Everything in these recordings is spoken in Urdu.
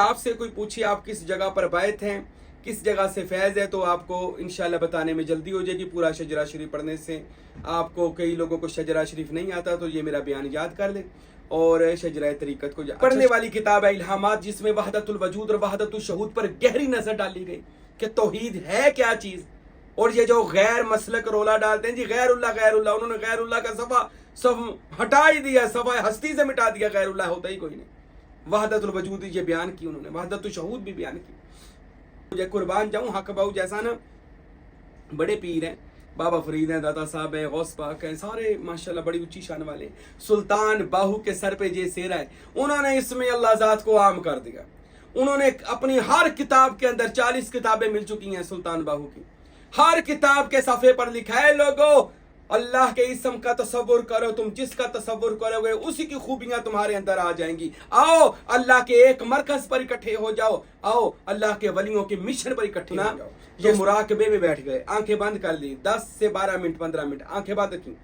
آپ سے کوئی پوچھے آپ کس جگہ پر بیعت ہیں، کس جگہ سے فیض ہے، تو آپ کو انشاءاللہ بتانے میں جلدی ہو جائے گی۔ پورا شجرہ شریف پڑھنے سے آپ کو، کئی لوگوں کو شجرہ شریف نہیں آتا تو یہ میرا بیان یاد کر لیں اور شجرہ طریقت کو پڑھنے والی کتاب ہے الہامات، جس میں وحدت الوجود اور وحدت الشہود پر گہری نظر ڈالی گئی کہ توحید ہے کیا چیز۔ اور یہ جو غیر مسلک رولا ڈالتے ہیں جی غیر اللہ، انہوں نے غیر اللہ کا صفحہ ہٹا ہی دیا، صفحہ ہستی سے مٹا دیا، غیر اللہ ہوتا ہی کوئی نہیں۔ وحدت الوجود یہ بیان کی انہوں نے، وحدت الشہود بھی بیان کی۔ مجھے قربان جاؤں، حق باؤ جیسا نا بڑے پیر ہیں، بابا فرید ہیں، داتا صاحب ہیں، غوث پاک ہیں، سارے ماشاءاللہ بڑی اونچی شان والے ہیں۔ سلطان باہو کے سر پہ یہ سیرا ہے، انہوں نے اس میں اللہ ذات کو عام کر دیا۔ انہوں نے اپنی ہر کتاب کے اندر 40 کتابیں مل چکی ہیں سلطان باہو کی، ہر کتاب کے صفحے پر لکھا ہے لوگو اللہ کے اسم کا تصور کرو، تم جس کا تصور کرو گے اسی کی خوبیاں تمہارے اندر آ جائیں گی۔ آؤ اللہ کے ایک مرکز پر اکٹھے ہو جاؤ، آؤ اللہ کے ولیوں کے مشن پر اکٹھے ہو جاؤ۔ یہ مراقبے میں بیٹھ گئے، آنکھیں بند کر لی، 10 سے 12 منٹ 15 منٹ آنکھیں بند کی۔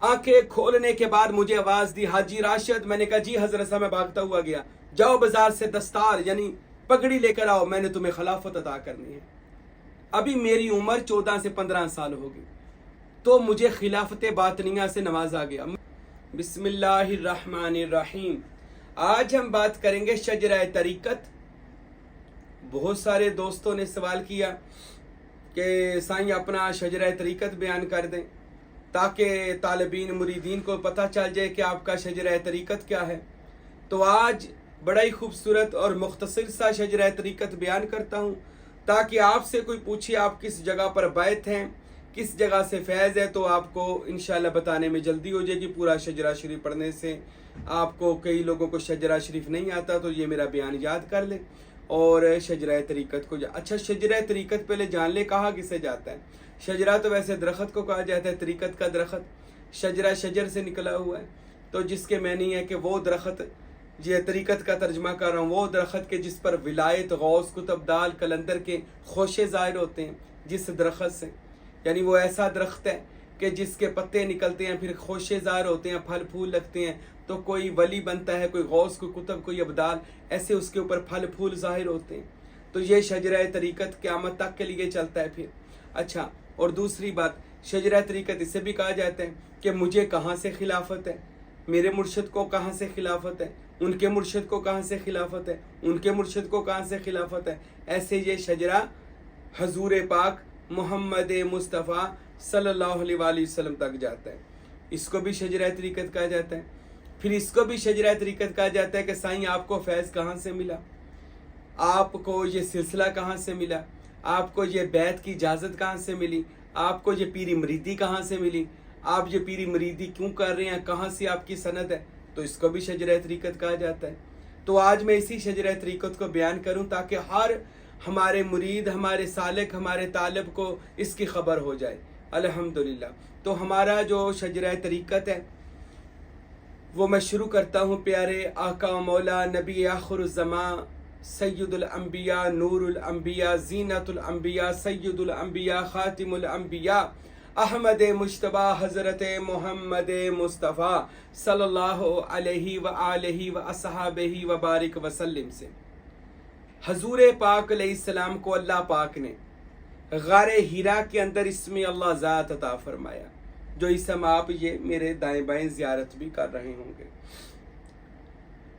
آنکھیں کھولنے کے بعد مجھے آواز دی حاجی راشد، میں نے کہا جی حضرت صاحب، میں بھاگتا ہوا گیا، جاؤ بازار سے دستار یعنی پگڑی لے کر آؤ، میں نے تمہیں خلافت عطا کرنی ہے۔ ابھی میری عمر 14 سے 15 سال ہوگی تو مجھے خلافت باطنیہ سے نوازا گیا۔ بسم اللہ الرحمن الرحیم۔ آج ہم بات کریں گے شجرہ طریقت۔ بہت سارے دوستوں نے سوال کیا کہ سائیں اپنا شجرہ طریقت بیان کر دیں تاکہ طالبین مریدین کو پتہ چل جائے کہ آپ کا شجرہ طریقت کیا ہے۔ تو آج بڑا ہی خوبصورت اور مختصر سا شجرہ طریقت بیان کرتا ہوں تاکہ آپ سے کوئی پوچھے آپ کس جگہ پر بیعت ہیں، کس جگہ سے فیض ہے، تو آپ کو انشاءاللہ بتانے میں جلدی ہو جائے گی۔ پورا شجرہ شریف پڑھنے سے آپ کو، کئی لوگوں کو شجرہ شریف نہیں آتا تو یہ میرا بیان یاد کر لیں اور شجرہ طریقت کو اچھا شجرہ طریقت پہلے جان لے کہا کسے جاتا ہے۔ شجرہ تو ویسے درخت کو کہا جاتا ہے، طریقت کا درخت، شجرہ شجر سے نکلا ہوا ہے، تو جس کے معنی ہے کہ وہ درخت، یہ طریقت کا ترجمہ کر رہا ہوں، وہ درخت کے جس پر ولایت، غوث، کتب دال، کلندر کے خوشے ظاہر ہوتے ہیں، جس درخت سے، یعنی وہ ایسا درخت ہے کہ جس کے پتے نکلتے ہیں پھر خوشے ظاہر ہوتے ہیں، پھل پھول لگتے ہیں، تو کوئی ولی بنتا ہے، کوئی غوث، کوئی کتب، کوئی ابدال، ایسے اس کے اوپر پھل پھول ظاہر ہوتے ہیں۔ تو یہ شجرہ طریقت قیامت تک کے لیے چلتا ہے پھر۔ اچھا، اور دوسری بات، شجرہ طریقت اسے بھی کہا جاتا ہے کہ مجھے کہاں سے خلافت ہے، میرے مرشد کو کہاں سے خلافت ہے، ان کے مرشد کو کہاں سے خلافت ہے، ان کے مرشد کو کہاں سے خلافت ہے۔ ایسے یہ شجرہ حضور پاک محمد مصطفیٰ صلی اللہ علیہ وآلہ وسلم تک جاتا ہے۔ اس کو بھی شجرہ طریقت کہا جاتا ہے۔ پھر اس کو بھی شجرہ طریقت کہا جاتا ہے کہ سائیں آپ کو فیض کہاں سے ملا، آپ کو یہ سلسلہ کہاں سے ملا، آپ کو یہ بیعت کی اجازت کہاں سے ملی، آپ کو یہ پیری مریدی کہاں سے ملی، آپ یہ پیری مریدی کیوں کر رہے ہیں، کہاں سے آپ کی سند ہے، تو اس کو بھی شجرہ طریقت کہا جاتا ہے۔ تو آج میں اسی شجرہ طریقت کو بیان کروں تاکہ ہر ہمارے مرید، ہمارے سالک، ہمارے طالب کو اس کی خبر ہو جائے۔ الحمدللہ۔ تو ہمارا جو شجرہ طریقت ہے وہ میں شروع کرتا ہوں پیارے آقا مولا نبی آخر الزماں، سید الانبیاء، نور الانبیاء، زینت الانبیاء، سید الانبیاء، خاتم الانبیاء، احمد مجتبی حضرت محمد مصطفیٰ صلی اللہ علیہ وآلہ واصحابہ وبارک وسلم سے۔ حضور پاک علیہ السلام کو اللہ پاک نے غار ہیرا کے اندر اسم اللہ ذات عطا فرمایا، جو اسم آپ یہ میرے دائیں بائیں زیارت بھی کر رہے ہوں گے۔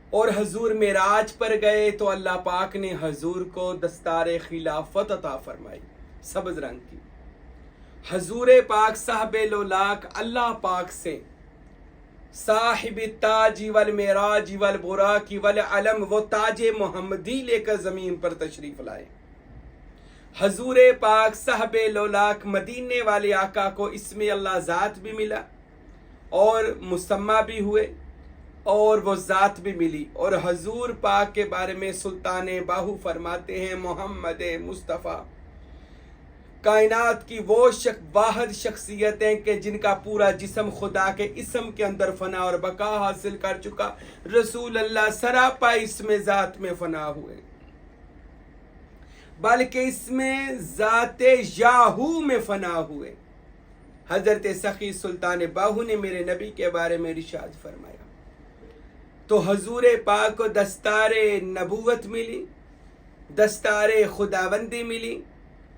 اور حضور معراج پر گئے تو اللہ پاک نے حضور کو دستار خلافت عطا فرمائی، سبز رنگ کی۔ حضور پاک صاحب لولاک اللہ پاک سے صاحب تاج والمعراج والبراق والعلم، وہ تاج محمدی لے کر زمین پر تشریف لائے۔ حضور پاک صاحب لولاک مدینے والے آقا کو اسم اللہ ذات بھی ملا اور مسمہ بھی ہوئے اور وہ ذات بھی ملی۔ اور حضور پاک کے بارے میں سلطان باہو فرماتے ہیں محمد مصطفیٰ کائنات کی وہ واحد شخصیت ہیں کہ جن کا پورا جسم خدا کے اسم کے اندر فنا اور بقا حاصل کر چکا۔ رسول اللہ سراپا اسم ذات میں فنا ہوئے، بلکہ اس میں ذات یاہو میں فنا ہوئے۔ حضرت سخی سلطان باہو نے میرے نبی کے بارے میں ارشاد فرمایا۔ تو حضور پاک کو دستار نبوت ملی، دستار خداوندی ملی،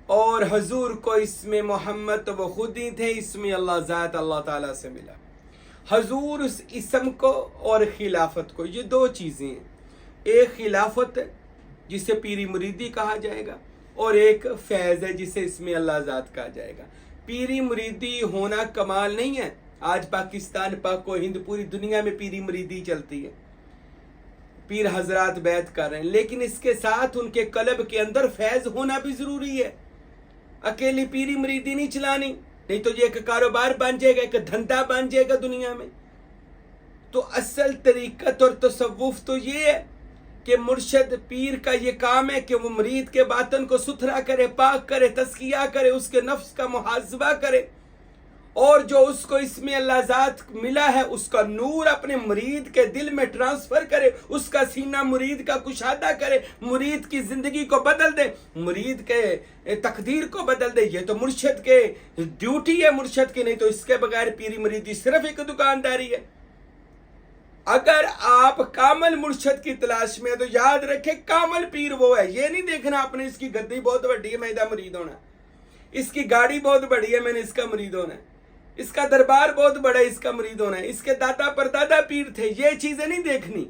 اور حضور کو اسم محمد تو وہ خود ہی تھے، اسم اللہ ذات اللہ تعالیٰ سے ملا۔ حضور اس اسم کو اور خلافت کو، یہ دو چیزیں ہیں، ایک خلافت ہے جسے پیری مریدی کہا جائے گا، اور ایک فیض ہے جسے اسم اللہ ذات کہا جائے گا۔ پیری مریدی ہونا کمال نہیں ہے، آج پاکستان، پاک و ہند، پوری دنیا میں پیری مریدی چلتی ہے، پیر حضرات بیعت کر رہے ہیں، لیکن اس کے ساتھ ان کے قلب کے اندر فیض ہونا بھی ضروری ہے۔ اکیلی پیری مریدی نہیں چلانی، نہیں تو یہ ایک کاروبار بن جائے گا، ایک دھندا بن جائے گا دنیا میں۔ تو اصل طریقت اور تصوف تو یہ ہے کہ مرشد پیر کا یہ کام ہے کہ وہ مرید کے باطن کو ستھرا کرے، پاک کرے، تزکیہ کرے، اس کے نفس کا محاسبہ کرے، اور جو اس کو اسم اللہ ذات ملا ہے اس کا نور اپنے مرید کے دل میں ٹرانسفر کرے، اس کا سینہ مرید کا کشادہ کرے، مرید کی زندگی کو بدل دے، مرید کے تقدیر کو بدل دے۔ یہ تو مرشد کے ڈیوٹی ہے، مرشد کی، نہیں تو اس کے بغیر پیری مریدی صرف ایک دکانداری ہے۔ اگر آپ کامل مرشد کی تلاش میں تو یاد رکھیں کامل پیر وہ ہے، یہ نہیں دیکھنا آپ نے اس کی گدی بہت بڑی ہے میں ادھر مرید ہونا، اس کی گاڑی بہت بڑی ہے میں نے اس کا مرید ہونا ہے، اس کا دربار بہت بڑا ہے اس کا مرید ہونا ہے، اس کے دادا پردادا پیر تھے، یہ چیزیں نہیں دیکھنی۔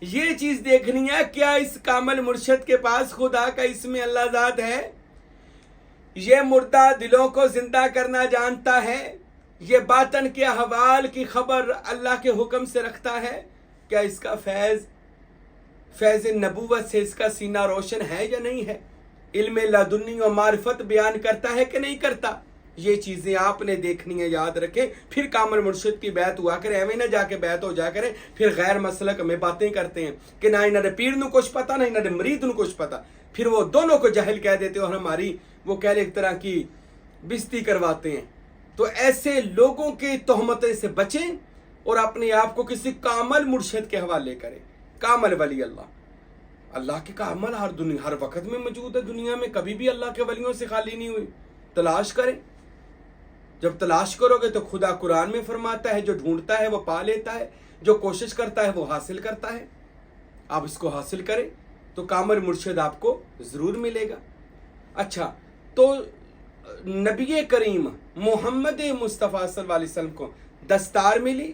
یہ چیز دیکھنی ہے کیا اس کامل مرشد کے پاس خدا کا اسم اللہ ذات ہے، یہ مردہ دلوں کو زندہ کرنا جانتا ہے، یہ باطن کے احوال کی خبر اللہ کے حکم سے رکھتا ہے، کیا اس کا فیض نبوت سے اس کا سینہ روشن ہے یا نہیں ہے، علم لدنی و معرفت بیان کرتا ہے کہ نہیں کرتا۔ یہ چیزیں آپ نے دیکھنی ہے، یاد رکھیں۔ پھر کامل مرشد کی بیعت ہوا کرے، ایویں نہ جا کے بیعت ہو جا کرے پھر غیر مسلک میں باتیں کرتے ہیں کہ نہ انہوں نے پیر نو کچھ پتا، نہ انہوں نے مرید نو کچھ پتا، پھر وہ دونوں کو جاہل کہہ دیتے اور ہماری وہ کہہ لے ایک طرح کی بےزتی کرواتے ہیں۔ تو ایسے لوگوں کی تہمتیں سے بچیں اور اپنے آپ کو کسی کامل مرشد کے حوالے کریں، کامل ولی اللہ کے کامل ہر وقت میں موجود ہے دنیا میں، کبھی بھی اللہ کے ولیوں سے خالی نہیں ہوئی۔ تلاش کریں، جب تلاش کرو گے تو خدا قرآن میں فرماتا ہے جو ڈھونڈتا ہے وہ پا لیتا ہے، جو کوشش کرتا ہے وہ حاصل کرتا ہے۔ آپ اس کو حاصل کریں تو کامل مرشد آپ کو ضرور ملے گا۔ اچھا، تو نبی کریم محمد مصطفیٰ صلی اللہ علیہ وسلم کو دستار ملی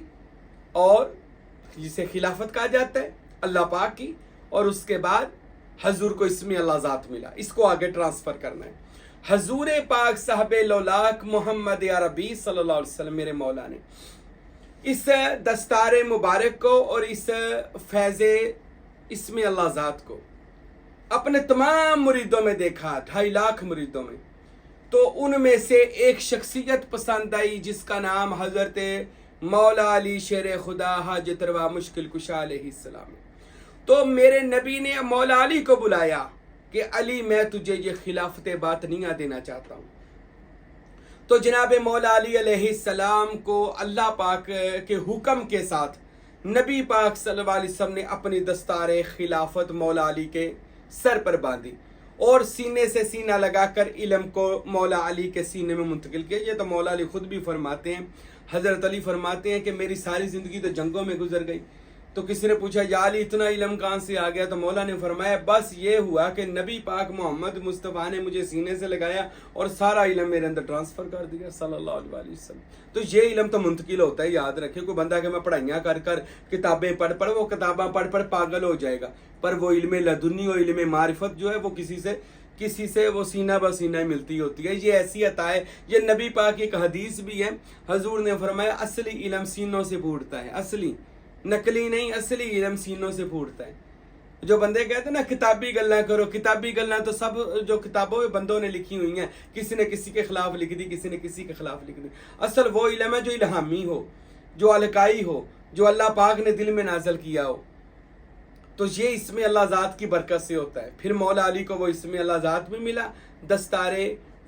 اور جسے خلافت کہا جاتا ہے اللہ پاک کی، اور اس کے بعد حضور کو اسم اللہ ذات ملا، اس کو آگے ٹرانسفر کرنا ہے۔ حضور پاک صاحب لولاک محمد عربی صلی اللہ علیہ وسلم میرے مولا نے اس دستار مبارک کو اور اس فیض اسم اللہ ذات کو اپنے تمام مریدوں میں دیکھا، 2.5 لاکھ مریدوں میں، تو ان میں سے ایک شخصیت پسند آئی جس کا نام حضرت مولا علی شیر خدا حاجت روا مشکل کشا علیہ السلام ہے۔ تو میرے نبی نے مولا علی کو بلایا کہ علی میں تجھے یہ خلافت باطنیہ دینا چاہتا ہوں۔ تو جناب مولا علی علیہ السلام کو اللہ پاک کے حکم کے ساتھ نبی پاک صلی اللہ علیہ وسلم نے اپنی دستار خلافت مولا علی کے سر پر باندھی اور سینے سے سینہ لگا کر علم کو مولا علی کے سینے میں منتقل کیا۔ یہ تو مولا علی خود بھی فرماتے ہیں، حضرت علی فرماتے ہیں کہ میری ساری زندگی تو جنگوں میں گزر گئی۔ تو کسی نے پوچھا یا علی اتنا علم کہاں سے آ گیا؟ تو مولا نے فرمایا بس یہ ہوا کہ نبی پاک محمد مصطفیٰ نے مجھے سینے سے لگایا اور سارا علم میرے اندر ٹرانسفر کر دیا صلی اللہ علیہ وسلم۔ تو یہ علم تو منتقل ہوتا ہے، یاد رکھے۔ کوئی بندہ کہ میں پڑھائیاں کر کر کتابیں پڑھ وہ کتاباں پڑھ پاگل ہو جائے گا، پر وہ علم لدنی اور علم معرفت جو ہے وہ کسی سے وہ سینہ بسینہ ملتی ہوتی ہے۔ یہ ایسی عطا ہے، یہ نبی پاک کی ایک حدیث بھی ہے، حضور نے فرمایا اصلی علم سینوں سے پھوٹتا ہے، اصلی نقلی نہیں، اصلی علم سینوں سے پھوٹتا ہے۔ جو بندے کہتے ہیں نا کتابی گلاں کرو، کتابی گلاں تو سب جو کتابوں میں بندوں نے لکھی ہوئی ہیں، کسی نے کسی کے خلاف لکھ دی، کسی نے کسی کے خلاف لکھ دی۔ اصل وہ علم ہے جو الہامی ہو، جو القائی ہو، جو اللہ پاک نے دل میں نازل کیا ہو۔ تو یہ اسم اللہ ذات کی برکت سے ہوتا ہے۔ پھر مولا علی کو وہ اسم اللہ ذات بھی ملا، دستار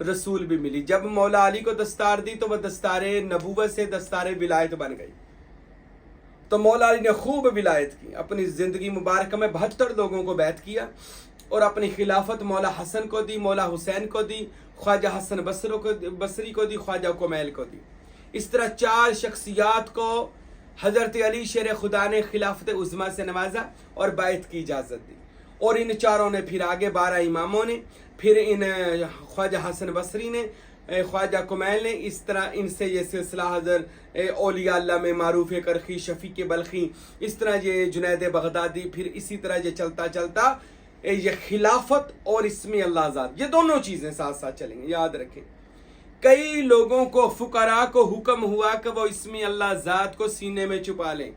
رسول بھی ملی۔ جب مولا علی کو دستار دی تو وہ دستار نبوت سے دستار ولایت بن گئی۔ تو مولا علی نے خوب ولایت کی، اپنی زندگی مبارکہ میں 72 لوگوں کو بیعت کیا اور اپنی خلافت مولا حسن کو دی، مولا حسین کو دی، خواجہ حسن بصری کو دی، خواجہ کمیل کو دی۔ اس طرح 4 شخصیات کو حضرت علی شیر خدا نے خلافت عظمیٰ سے نوازا اور بیعت کی اجازت دی، اور ان چاروں نے پھر آگے 12 اماموں نے، پھر ان خواجہ حسن بصری نے، خواجہ کمیل نے، اس طرح ان سے یہ سلسلہ حضرت اولیاء اللہ میں معروف کرخی، شفیق بلخی، اس طرح یہ جنید بغدادی، پھر اسی طرح یہ چلتا چلتا یہ خلافت اور اسم اللہ ذات، یہ دونوں چیزیں ساتھ ساتھ چلیں گے، یاد رکھیں۔ کئی لوگوں کو، فقراء کو حکم ہوا کہ وہ اسم اللہ ذات کو سینے میں چھپا لیں،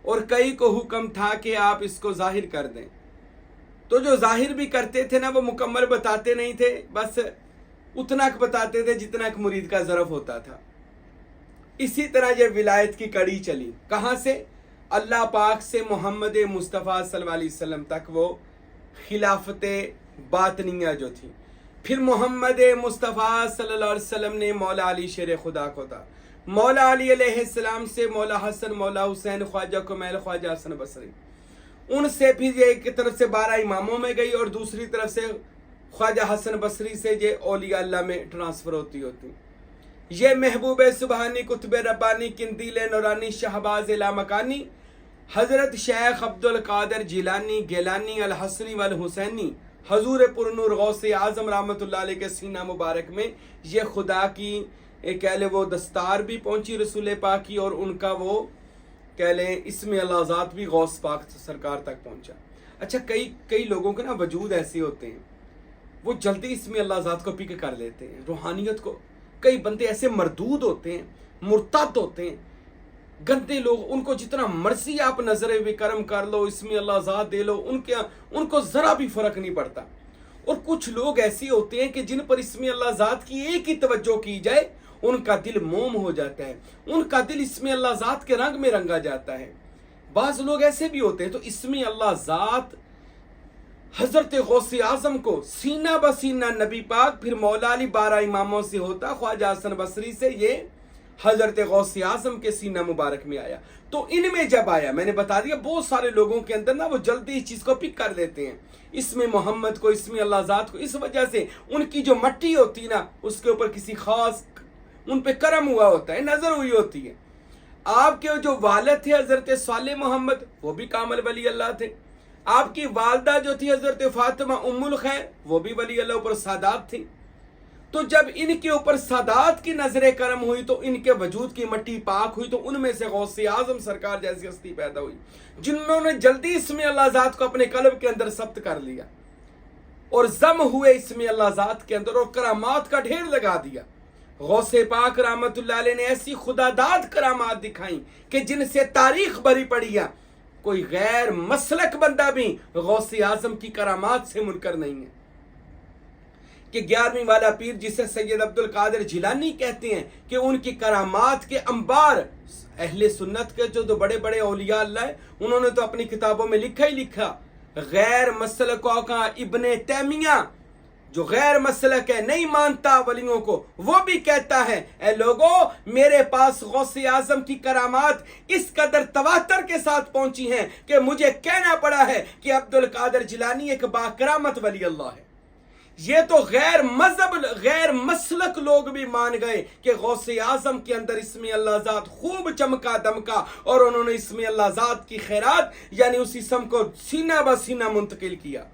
اور کئی کو حکم تھا کہ آپ اس کو ظاہر کر دیں۔ تو جو ظاہر بھی کرتے تھے نا، وہ مکمل بتاتے نہیں تھے، بس اتنا بتاتے تھے جتنا ایک مرید کا ظرف ہوتا تھا۔ اسی طرح یہ ولایت کی کڑی چلی، کہاں سے؟ اللہ پاک سے محمد مصطفیٰ صلی اللہ علیہ وسلم تک وہ خلافت باطنیہ جو تھی، پھر محمد مصطفیٰ صلی اللہ علیہ وسلم نے مولا علی شیر خدا کو تھا، مولا علی علیہ السلام سے مولا حسن، مولا حسین، خواجہ کمیل، خواجہ حسن بصری، ان سے پھر یہ ایک طرف سے 12 اماموں میں گئی، اور دوسری طرف سے خواجہ حسن بصری سے یہ اولیاء اللہ میں ٹرانسفر ہوتی یہ محبوب سبحانی، قطب ربانی، قندیل نورانی، شہباز لامکانی، حضرت شیخ عبد القادر جیلانی، گیلانی، الحسنی والحسینی، حضور پرنور غوث اعظم رحمۃ اللہ علیہ کے سینہ مبارک میں یہ خدا کی کہہ لیں وہ دستار بھی پہنچی رسول پاک کی، اور ان کا وہ کہہ لیں اسم اللہ ذات بھی غوث پاک سرکار تک پہنچا۔ اچھا، کئی لوگوں کے نا وجود ایسے ہوتے ہیں، وہ جلدی اسم اللہ ذات کو پک کر لیتے ہیں، روحانیت کو۔ کئی بندے ایسے مردود ہوتے ہیں، مرتد ہوتے ہیں، گندے لوگ، ان کو جتنا مرضی آپ نظر کرم کر لو، اسم اللہ ذات دے لو، ان کو ذرا بھی فرق نہیں پڑتا۔ اور کچھ لوگ ایسے ہوتے ہیں کہ جن پر اسم اللہ ذات کی ایک ہی توجہ کی جائے ان کا دل موم ہو جاتا ہے، ان کا دل اسم اللہ ذات کے رنگ میں رنگا جاتا ہے۔ بعض لوگ ایسے بھی ہوتے ہیں۔ تو اسم اللہ ذات حضرت غوث اعظم کو سینہ بسینہ نبی پاک، پھر مولا علی 12 اماموں سے ہوتا، خواجہ حسن بصری سے یہ حضرت غوث اعظم کے سینہ مبارک میں آیا۔ تو ان میں جب آیا، میں نے بتا دیا بہت سارے لوگوں کے اندر نا وہ جلدی اس چیز کو پک کر لیتے ہیں، اسم محمد کو، اسم اللہ ذات کو، اس وجہ سے ان کی جو مٹی ہوتی نا اس کے اوپر کسی خاص ان پہ کرم ہوا ہوتا ہے، نظر ہوئی ہوتی ہے۔ آپ کے جو والد تھے حضرت صالح محمد، وہ بھی کامل ولی اللہ تھے۔ آپ کی والدہ جو تھی حضرت فاطمہ ام الخیر، وہ بھی ولی اللہ اوپر سادات تھی۔ تو جب ان کے اوپر سادات کی نظر کرم ہوئی تو ان کے وجود کی مٹی پاک ہوئی، تو ان میں سے غوث اعظم سرکار جیسی ہستی پیدا ہوئی جنہوں نے جلدی اسم اللہ ذات کو اپنے قلب کے اندر ثبت کر لیا اور ضم ہوئے اسم اللہ ذات کے اندر اور کرامات کا ڈھیر لگا دیا۔ غوث پاک رحمت اللہ علیہ نے ایسی خداداد کرامات دکھائیں کہ جن سے تاریخ بھری پڑی ہے، کوئی غیر مسلک بندہ بھی غوث اعظم کی کرامات سے منکر نہیں ہے۔ کہ 11ویں والا پیر جسے سید عبد القادر جیلانی کہتے ہیں کہ ان کی کرامات کے انبار، اہل سنت کے جو بڑے بڑے اولیاء اللہ ہیں انہوں نے تو اپنی کتابوں میں لکھا ہی لکھا۔ غیر مسلکوں کا ابن تیمیہ جو غیر مسلک ہے، نہیں مانتا ولیوں کو، وہ بھی کہتا ہے اے لوگوں، میرے پاس غوث اعظم کی کرامات اس قدر تواتر کے ساتھ پہنچی ہیں کہ مجھے کہنا پڑا ہے کہ عبد القادر جیلانی ایک باکرامت ولی اللہ ہے۔ یہ تو غیر مذہب، غیر مسلک لوگ بھی مان گئے کہ غوث اعظم کے اندر اسم اللہ ذات خوب چمکا دمکا، اور انہوں نے اسم اللہ ذات کی خیرات یعنی اس اسم کو سینہ بسینہ منتقل کیا۔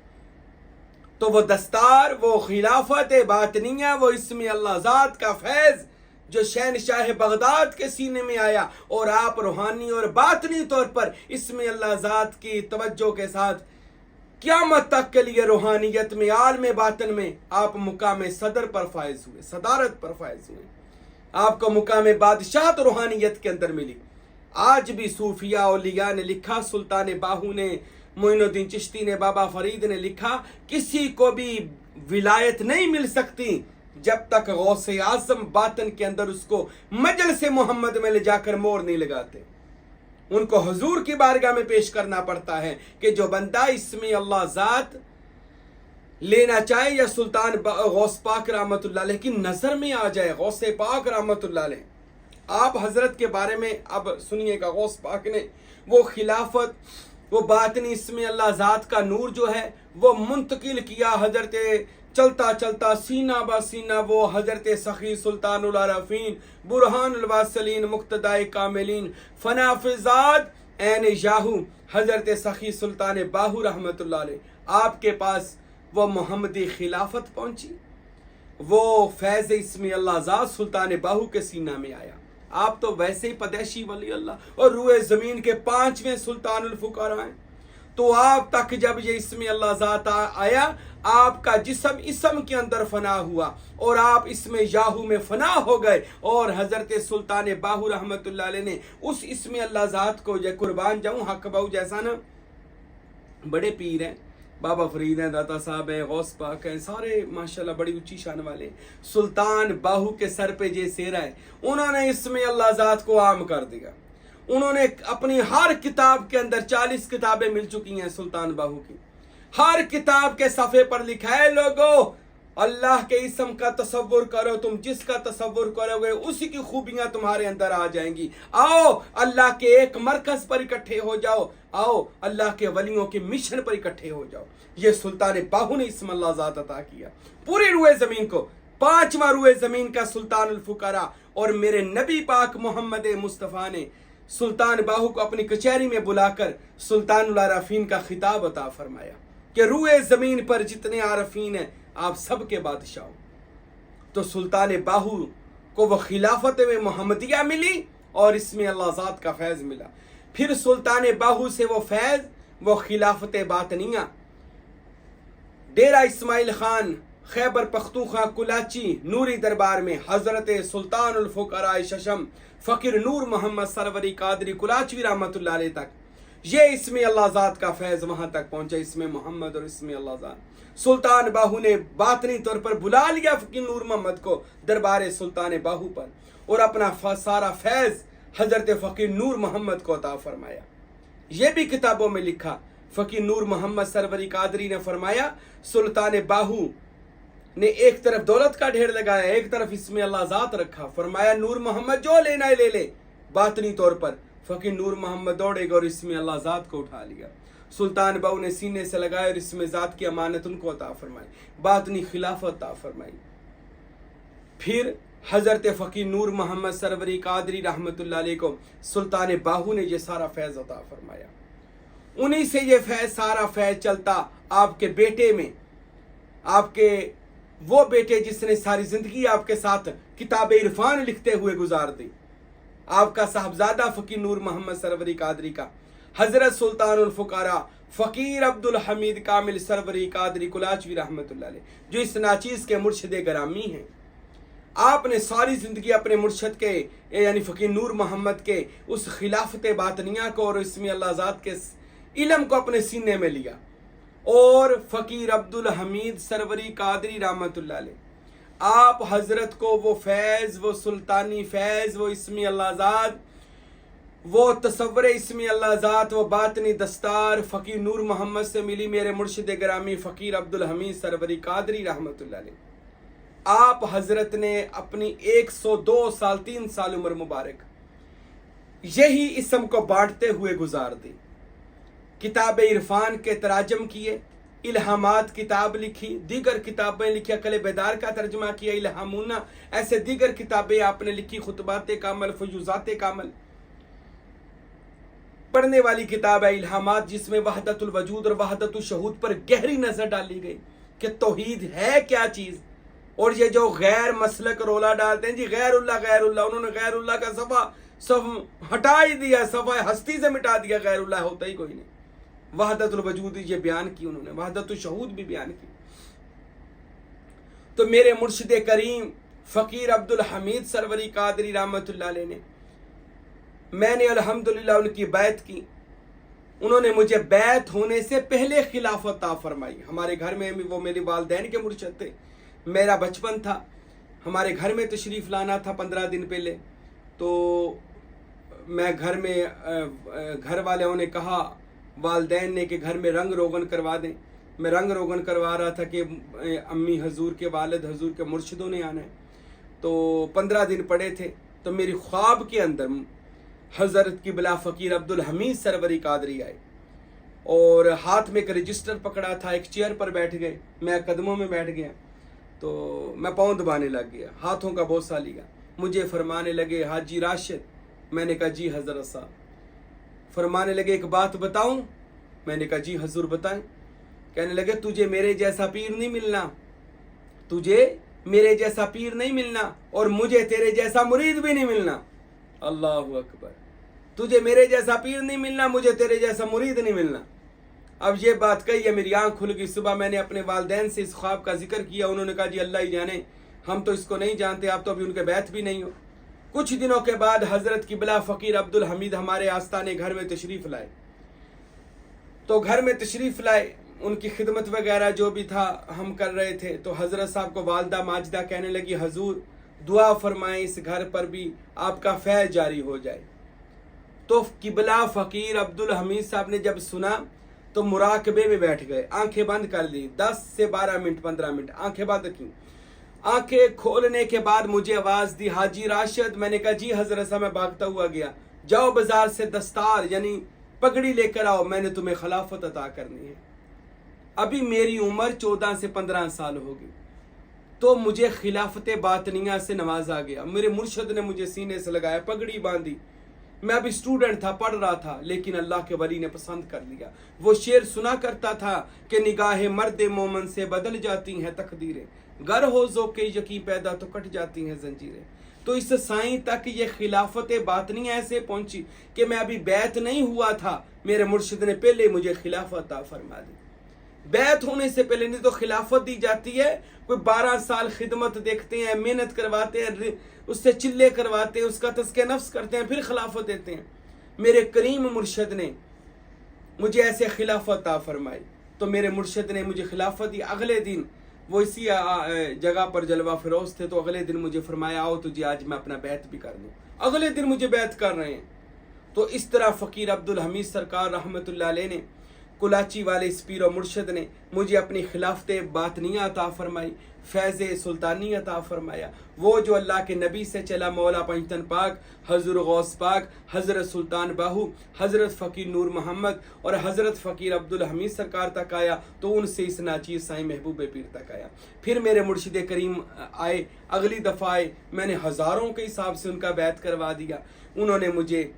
تو وہ دستار، وہ خلافت باطنیہ، وہ اسم اللہ ذات کا فیض جو شہنشاہ بغداد کے سینے میں آیا، اور آپ روحانی اور باطنی طور پر اسم اللہ ذات کی توجہ کے ساتھ قیامت تک کے لیے روحانیت میں، عالم باطن میں آپ مقام صدر پر فائز ہوئے، صدارت پر فائز ہوئے، آپ کو مقام بادشاہت روحانیت کے اندر ملی۔ آج بھی صوفیاء اولیاء نے لکھا، سلطان باہو نے، معین الدین چشتی نے، بابا فرید نے لکھا، کسی کو بھی ولایت نہیں مل سکتی جب تک غوث اعظم باطن کے اندر اس کو مجلس محمد میں لے جا کر مور نہیں لگاتے۔ ان کو حضور کی بارگاہ میں پیش کرنا پڑتا ہے کہ جو بندہ اسم اللہ ذات لینا چاہے یا سلطان غوث پاک رحمت اللہ علیہ کی نظر میں آ جائے، غوث پاک رحمت اللہ علیہ، آپ حضرت کے بارے میں اب سنیے گا، غوث پاک نے وہ خلافت وہ باطنی اسم اللہ ذات کا نور جو ہے وہ منتقل کیا حضرت چلتا چلتا سینہ با سینہ وہ حضرت سخی سلطان العارفین برہان الواصلین مقتدائے کاملین فنا فضاد عین یاہو حضرت سخی سلطان باہو رحمت اللہ علیہ، آپ کے پاس وہ محمدی خلافت پہنچی، وہ فیض اسم اللہ ذات سلطان باہو کے سینہ میں آیا۔ آپ تو ویسے ہی پدیشی ولی اللہ اور روئے زمین کے 5ویں سلطان الفقراء ہیں، تو آپ تک جب یہ اسم اللہ ذات آیا، آپ کا جسم اسم کے اندر فنا ہوا اور آپ اسم یاہو میں فنا ہو گئے، اور حضرت سلطان باہو رحمت اللہ علیہ نے اس اسم اللہ ذات کو جو قربان جاؤں حق بہو جیسا نا، بڑے پیر ہیں، بابا فرید ہیں، داتا صاحب ہیں، غوث پاک ہیں، سارے ماشاءاللہ بڑی اونچی شان والے، سلطان باہو کے سر پہ یہ سیرا ہے، انہوں نے اسم اللہ ذات کو عام کر دیا۔ انہوں نے اپنی ہر کتاب کے اندر 40 کتابیں مل چکی ہیں سلطان باہو کی، ہر کتاب کے صفحے پر لکھا ہے لوگو اللہ کے اسم کا تصور کرو، تم جس کا تصور کرو گے اسی کی خوبیاں تمہارے اندر آ جائیں گی، آؤ اللہ کے ایک مرکز پر اکٹھے ہو جاؤ، آؤ اللہ کے ولیوں کے مشن پر اکٹھے ہو جاؤ۔ یہ سلطان باہو نے اسم اللہ ذات عطا کیا پوری روئے زمین کو، 5واں روئے زمین کا سلطان الفقراء، اور میرے نبی پاک محمد مصطفیٰ نے سلطان باہو کو اپنی کچہری میں بلا کر سلطان العارفین کا خطاب عطا فرمایا کہ روئے زمین پر جتنے عارفین ہیں آپ سب کے بادشاہ ہو۔ تو سلطان باہو کو وہ خلافت میں محمدیہ ملی اور اس میں اللہ ذات کا فیض ملا۔ پھر سلطان باہو سے وہ فیض، وہ خلافت باطنیہ، ڈیرہ اسماعیل خان خیبر پختونخوا کلاچی نوری دربار میں حضرت سلطان الفقراء ششم فقیر نور محمد سروری قادری کلاچوی رحمت اللہ علیہ تک یہ اسم اللہ ذات کا فیض وہاں تک پہنچا، اسم محمد اور اسم اللہ ذات۔ سلطان باہو نے باطنی طور پر بلا لیا فقیر نور محمد کو دربار سلطان باہو پر، اور اپنا سارا فیض حضرت فقیر نور محمد کو عطا فرمایا۔ یہ بھی کتابوں میں لکھا، فقیر نور محمد سروری قادری نے فرمایا سلطان باہو نے ایک طرف دولت کا ڈھیر لگایا، ایک طرف اسم اللہ ذات رکھا، فرمایا نور محمد جو لینا ہے لے لے۔ باطنی طور پر فقیر نور محمد دوڑے گا اور اسم اللہ ذات کو اٹھا لیا۔ سلطان باہو نے سینے سے لگایا اور اسم ذات کی امانت ان کو عطا فرمائی، باطنی خلافت عطا فرمائی۔ پھر حضرت فقیر نور محمد سروری قادری رحمت اللہ علیہ کو سلطان باہو نے یہ سارا فیض عطا فرمایا۔ انہی سے یہ فیض، سارا فیض چلتا آپ کے بیٹے میں، آپ کے وہ بیٹے جس نے ساری زندگی آپ کے ساتھ کتاب عرفان لکھتے ہوئے گزار دی، آپ کا صاحبزادہ فقیر نور محمد سروری قادری کا حضرت سلطان الفقراء فقیر عبدالحمید کامل سروری قادری کلاچوی رحمت اللہ علیہ، جو اس ناچیز کے مرشد گرامی ہیں۔ آپ نے ساری زندگی اپنے مرشد کے یعنی فقیر نور محمد کے اس خلافت باطنیہ کو اور اسم اللہ ذات کے علم کو اپنے سینے میں لیا، اور فقیر عبدالحمید سروری قادری رحمت اللہ علیہ آپ حضرت کو وہ فیض، وہ سلطانی فیض، وہ اسم اللہ ذات، وہ تصور اسم اللہ ذات، وہ باطنی دستار فقیر نور محمد سے ملی میرے مرشد گرامی فقیر عبدالحمید سروری قادری رحمت اللہ علیہ۔ آپ حضرت نے اپنی 102 سال 3 سال عمر مبارک یہی اسم کو بانٹتے ہوئے گزار دی۔ کتاب عرفان کے تراجم کیے، الہامات کتاب لکھی، دیگر کتابیں لکھی، عقل بیدار کا ترجمہ کیا، الہامونہ، ایسے دیگر کتابیں آپ نے لکھی، خطبات کامل، فیوزات کامل۔ پڑھنے والی کتاب ہے الہامات، جس میں وحدت الوجود اور وحدت الشہود پر گہری نظر ڈالی گئی کہ توحید ہے کیا چیز، اور یہ جو غیر مسلک رولا ڈالتے ہیں جی غیر اللہ، انہوں نے غیر اللہ کا صفحہ ہٹا ہی دیا، صفحہ ہستی سے مٹا دیا، غیر اللہ ہوتا ہی کوئی نہیں۔ وحدت الوجود یہ بیان کی انہوں نے، وحدت الشہود بھی بیان کی۔ تو میرے مرشد کریم فقیر عبدالحمید سروری قادری رحمت اللہ علیہ نے، میں نے الحمدللہ ان کی بیعت کی، انہوں نے مجھے بیعت ہونے سے پہلے خلافت عطا فرمائی۔ ہمارے گھر میں وہ میرے والدین کے مرشد تھے، میرا بچپن تھا، ہمارے گھر میں تشریف لانا تھا 15 دن پہلے، تو میں گھر والوں نے کہا، والدین نے، کہ گھر میں رنگ روغن کروا دیں۔ میں رنگ روغن کروا رہا تھا کہ امی حضور کے والد حضور کے مرشدوں نے آنا ہے، تو 15 دن پڑے تھے، تو میری خواب کے اندر حضرت قبلہ فقیر عبدالحمید سروری قادری آئے، اور ہاتھ میں ایک رجسٹر پکڑا تھا، ایک چیئر پر بیٹھ گئے، میں قدموں میں بیٹھ گیا، تو میں پاؤں دبانے لگ گیا، ہاتھوں کا بوسہ لیا، مجھے فرمانے لگے حاجی راشد، میں نے کہا جی حضرت صاحب، فرمانے لگے ایک بات بتاؤں، میں نے کہا جی حضور بتائیں، کہنے لگے تجھے میرے جیسا پیر نہیں ملنا، تجھے میرے جیسا پیر نہیں ملنا، اور مجھے تیرے جیسا مرید بھی نہیں ملنا، اللہ اکبر، تجھے میرے جیسا پیر نہیں ملنا، مجھے تیرے جیسا مرید نہیں ملنا۔ اب یہ بات کہی ہے، میری آنکھ کھل گئی، صبح میں نے اپنے والدین سے اس خواب کا ذکر کیا، انہوں نے کہا جی اللہ ہی جانے، ہم تو اس کو نہیں جانتے، آپ تو ابھی ان کے بیعت بھی نہیں ہو۔ کچھ دنوں کے بعد حضرت قبلہ فقیر عبدالحمید ہمارے آستانے گھر میں تشریف لائے، تو گھر میں تشریف لائے، ان کی خدمت وغیرہ جو بھی تھا ہم کر رہے تھے، تو حضرت صاحب کو والدہ ماجدہ کہنے لگی حضور دعا فرمائیں اس گھر پر بھی آپ کا فیض جاری ہو جائے۔ تو قبلہ فقیر عبدالحمید صاحب نے جب سنا تو مراقبے میں بیٹھ گئے، آنکھیں بند کر لی، 10 سے 12 منٹ 15 منٹ آنکھیں بند کی، آنکھیں کھولنے کے بعد مجھے آواز دی حاجی راشد، میں نے کہا جی حضرت صاحب، میں بھاگتا ہوا گیا، جاؤ بازار سے دستار یعنی پگڑی لے کر آؤ، میں نے تمہیں خلافت عطا کرنی ہے۔ ابھی میری عمر 14 سے 15 سال ہوگی، تو مجھے خلافت باطنیہ سے نوازا گیا، میرے مرشد نے مجھے سینے سے لگایا، پگڑی باندھی، میں ابھی اسٹوڈنٹ تھا، پڑھ رہا تھا، لیکن اللہ کے ولی نے پسند کر لیا۔ وہ شعر سنا کرتا تھا کہ نگاہ مرد مومن سے بدل جاتی ہیں تقدیریں، گر ہو ذوق یقین پیدا تو کٹ جاتی ہیں زنجیریں۔ تو اس سائیں تک یہ خلافت باطنی ایسے پہنچی کہ میں ابھی بیعت نہیں ہوا تھا، میرے مرشد نے پہلے مجھے خلافت عطا فرما دی۔ بیعت ہونے سے پہلے نہیں تو خلافت دی جاتی ہے، کوئی 12 سال خدمت دیکھتے ہیں، محنت کرواتے ہیں، اس سے چلے کرواتے ہیں، اس کا تزکیہ نفس کرتے ہیں، پھر خلافت دیتے ہیں۔ میرے کریم مرشد نے مجھے ایسے خلافت عطا فرمائی، تو میرے مرشد نے مجھے خلافت دی۔ اگلے دن وہ اسی جگہ پر جلوہ فروز تھے، تو اگلے دن مجھے فرمایا آؤ تجھے آج میں اپنا بیعت بھی کر دوں، اگلے دن مجھے بیعت کر رہے ہیں۔ تو اس طرح فقیر عبدالحمید سرکار رحمۃ اللہ علیہ نے، کلاچی والے اس پیر و مرشد نے مجھے اپنی خلافت باطنیہ عطا فرمائی، فیض سلطانی عطا فرمایا۔ وہ جو اللہ کے نبی سے چلا، مولا پنجتن پاک، حضور غوث پاک، حضرت سلطان باہو، حضرت فقیر نور محمد اور حضرت فقیر عبدالحمید سرکار تک آیا، تو ان سے اس ناچیز سائیں محبوب پیر تک آیا۔ پھر میرے مرشد کریم آئے، اگلی دفعہ آئے، میں نے ہزاروں کے حساب سے ان کا بیعت کروا دیا۔ انہوں نے مجھے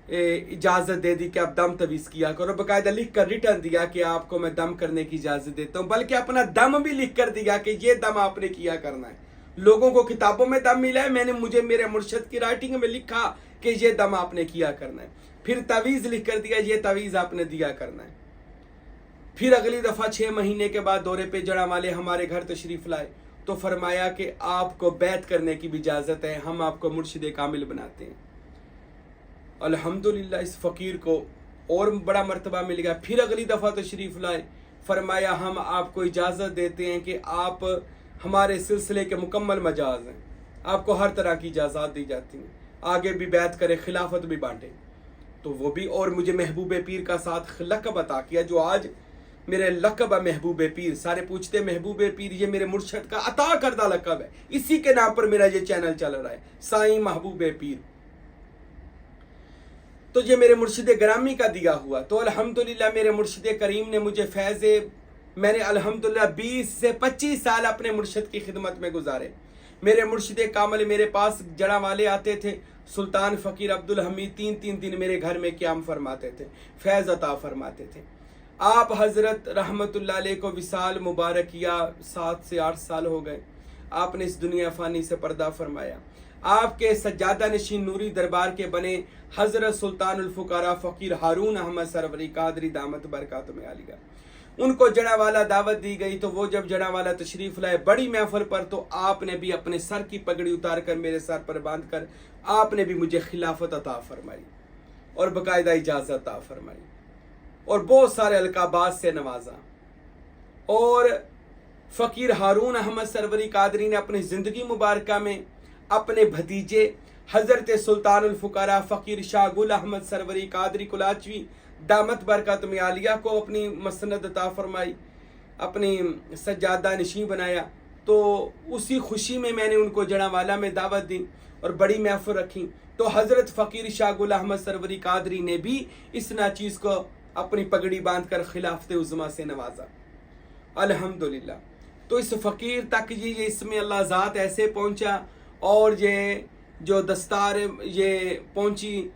اجازت دے دی کہ آپ دم تویز کیا کرو، باقاعدہ لکھ کر ریٹرن دیا کہ آپ کو میں دم کرنے کی اجازت دیتا ہوں، بلکہ اپنا دم بھی لکھ کر دیا کہ یہ دم آپ نے کیا کرنا ہے۔ لوگوں کو کتابوں میں دم ملا ہے، مجھے میرے مرشد کی رائٹنگ میں لکھا کہ یہ دم آپ نے کیا کرنا ہے، پھر تعویذ لکھ کر دیا یہ تعویذ آپ نے دیا کرنا ہے۔ پھر اگلی دفعہ 6 مہینے کے بعد دورے پہ جڑاں والے ہمارے گھر تشریف لائے، تو فرمایا کہ آپ کو بیعت کرنے کی بھی اجازت ہے، ہم آپ کو مرشد کامل بناتے ہیں۔ الحمدللہ اس فقیر کو اور بڑا مرتبہ مل گیا۔ پھر اگلی دفعہ تشریف لائے، فرمایا ہم آپ کو اجازت دیتے ہیں کہ آپ ہمارے سلسلے کے مکمل مجاز ہیں، آپ کو ہر طرح کی اجازت دی جاتی ہیں، آگے بھی بیعت کرے، خلافت بھی بانٹے۔ تو وہ بھی، اور مجھے محبوب پیر کا ساتھ لقب عطا کیا، جو آج میرے لقب ہے محبوب پیر۔ سارے پوچھتے ہیں محبوب پیر، یہ میرے مرشد کا عطا کردہ لقب ہے، اسی کے نام پر میرا یہ چینل چل رہا ہے، سائیں محبوب پیر۔ تو یہ میرے مرشد گرامی کا دیا ہوا۔ تو الحمدللہ میرے مرشد کریم نے مجھے فیض، میں نے الحمدللہ 20 سے 25 سال اپنے مرشد کی خدمت میں گزارے۔ میرے مرشد کامل میرے پاس جڑاں والے آتے تھے، سلطان فقیر عبدالحمید 3 دن میرے گھر میں قیام فرماتے تھے، فیض عطا فرماتے تھے۔ آپ حضرت رحمت اللہ علیہ کو وصال مبارک کیا، 7 سے 8 سال ہو گئے، آپ نے اس دنیا فانی سے پردہ فرمایا۔ آپ کے سجادہ نشین نوری دربار کے بنے حضرت سلطان الفقراء فقیر ہارون احمد سروری قادری دامت برکاتہم عالیہ، ان کو جڑاں والا دعوت دی گئی، تو وہ جب جڑاں والا تشریف لائے بڑی محفل پر، تو آپ نے بھی اپنے سر کی پگڑی اتار کر میرے سر پر باندھ کر آپ نے بھی مجھے خلافت عطا فرمائی اور باقاعدہ اجازت عطا فرمائی، اور بہت سارے القابات سے نوازا۔ اور فقیر ہارون احمد سروری قادری نے اپنی زندگی مبارکہ میں اپنے بھتیجے حضرت سلطان الفقراء فقیر شاہ گل احمد سروری قادری کلاچوی دامت برکاتہم عالیہ کو اپنی مسند عطا فرمائی، اپنی سجادہ نشین بنایا۔ تو اسی خوشی میں نے ان کو جڑاں والا میں دعوت دی اور بڑی محفل رکھی۔ تو حضرت فقیر شاہ گل احمد سروری قادری نے بھی اس ناچیز کو اپنی پگڑی باندھ کر خلافت عظما سے نوازا، الحمدللہ۔ تو اس فقیر تک یہ اس میں اللہ ذات ایسے پہنچا، اور یہ جو دستار یہ پہنچی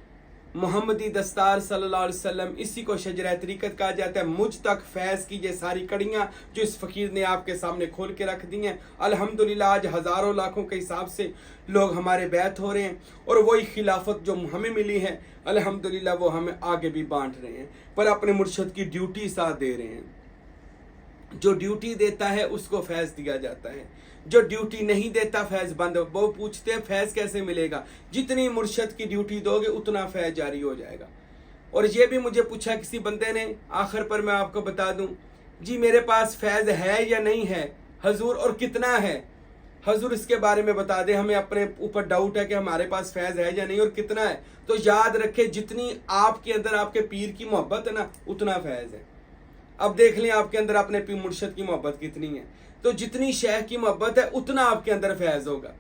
محمدی دستار صلی اللہ علیہ وسلم، اسی کو شجرہ طریقت کہا جاتا ہے۔ مجھ تک فیض کی یہ ساری کڑیاں جو اس فقیر نے آپ کے سامنے کھول کے رکھ دی ہیں، الحمدللہ آج ہزاروں لاکھوں کے حساب سے لوگ ہمارے بیعت ہو رہے ہیں، اور وہی خلافت جو ہمیں ملی ہے الحمدللہ وہ ہمیں آگے بھی بانٹ رہے ہیں، پر اپنے مرشد کی ڈیوٹی ساتھ دے رہے ہیں۔ جو ڈیوٹی دیتا ہے اس کو فیض دیا جاتا ہے، جو ڈیوٹی نہیں دیتا فیض بند۔ وہ پوچھتے ہیں فیض کیسے ملے گا؟ جتنی مرشد کی ڈیوٹی دو گے اتنا فیض جاری ہو جائے گا۔ اور یہ بھی مجھے پوچھا کسی بندے نے، آخر پر میں آپ کو بتا دوں، جی میرے پاس فیض ہے یا نہیں ہے حضور، اور کتنا ہے حضور، اس کے بارے میں بتا دیں، ہمیں اپنے اوپر ڈاؤٹ ہے کہ ہمارے پاس فیض ہے یا نہیں اور کتنا ہے۔ تو یاد رکھے جتنی آپ کے اندر آپ کے پیر کی محبت ہے نا اتنا فیض ہے۔ اب دیکھ لیں آپ کے اندر اپنے پیر مرشد کی محبت کتنی ہے، تو جتنی شیخ کی محبت ہے اتنا آپ کے اندر فیض ہوگا۔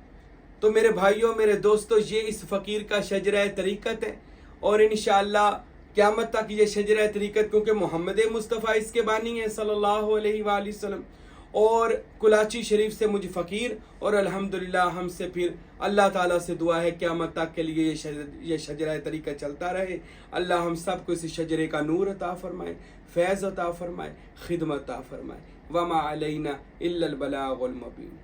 تو میرے بھائیوں، میرے دوستو، یہ اس فقیر کا شجرہ طریقت ہے، اور انشاءاللہ قیامت تک یہ شجرہ طریقت، کیونکہ محمد مصطفیٰ اس کے بانی ہیں صلی اللہ علیہ وآلہ وسلم، اور کلاچی شریف سے مجھ فقیر، اور الحمدللہ ہم سے پھر اللہ تعالیٰ سے دعا ہے قیامت تک کے لیے یہ شجرہ طریقت چلتا رہے۔ اللہ ہم سب کو اس شجرے کا نور عطا فرمائے، فیض عطا فرمائے، خدمت عطا فرمائے۔ وما علینا الا البلاغ المبین۔